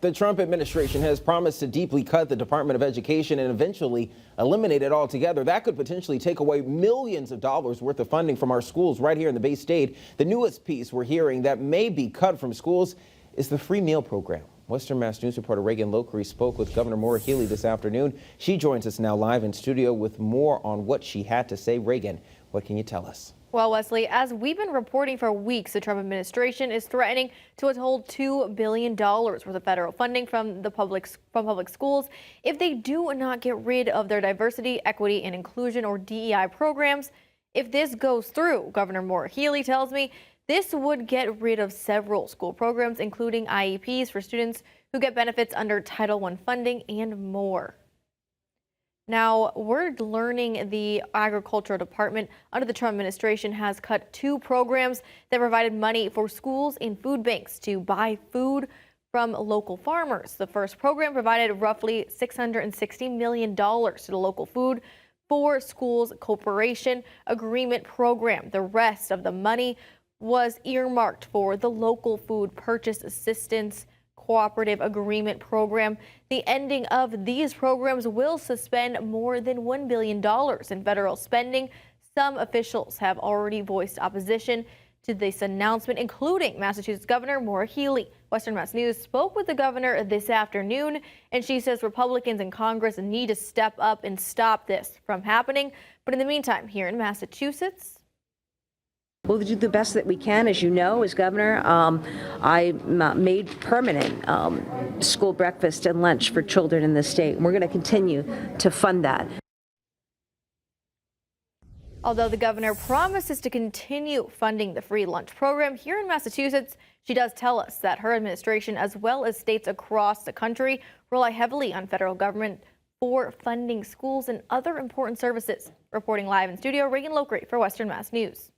The Trump administration has promised to deeply cut the Department of Education and eventually eliminate it altogether. That could potentially take away millions of dollars worth of funding from our schools right here in the Bay State. The newest piece we're hearing that may be cut from schools is the free meal program. Western Mass News reporter Raegan6 spoke with Governor Maura Healey this afternoon. She joins us now live in studio with more on what she had to say. Raegan, what can you tell us? Well, Wesley, as we've been reporting for weeks, the Trump administration is threatening to withhold $2 billion worth of federal funding from public schools if they do not get rid of their diversity, equity, and inclusion, or DEI programs. If this goes through, Governor Maura Healey tells me this would get rid of several school programs, including IEPs for students who get benefits under Title I funding and more. Now, we're learning the Agricultural Department under the Trump administration has cut 2 programs that provided money for schools and food banks to buy food from local farmers. The first program provided roughly $660 million to the local food for schools cooperation agreement program. The rest of the money was earmarked for the local food purchase assistance cooperative agreement program. The ending of these programs will suspend more than $1 billion in federal spending. Some officials have already voiced opposition to this announcement, including Massachusetts Governor Maura Healey. Western Mass News spoke with the governor this afternoon, and she says Republicans in Congress need to step up and stop this from happening. But in the meantime, here in Massachusetts, we'll do the best that we can. As you know, as governor, I made permanent school breakfast and lunch for children in the state. And we're going to continue to fund that. Although the governor promises to continue funding the free lunch program here in Massachusetts, she does tell us that her administration, as well as states across the country, rely heavily on federal government for funding schools and other important services. Reporting live in studio, Raegan6 for Western Mass News.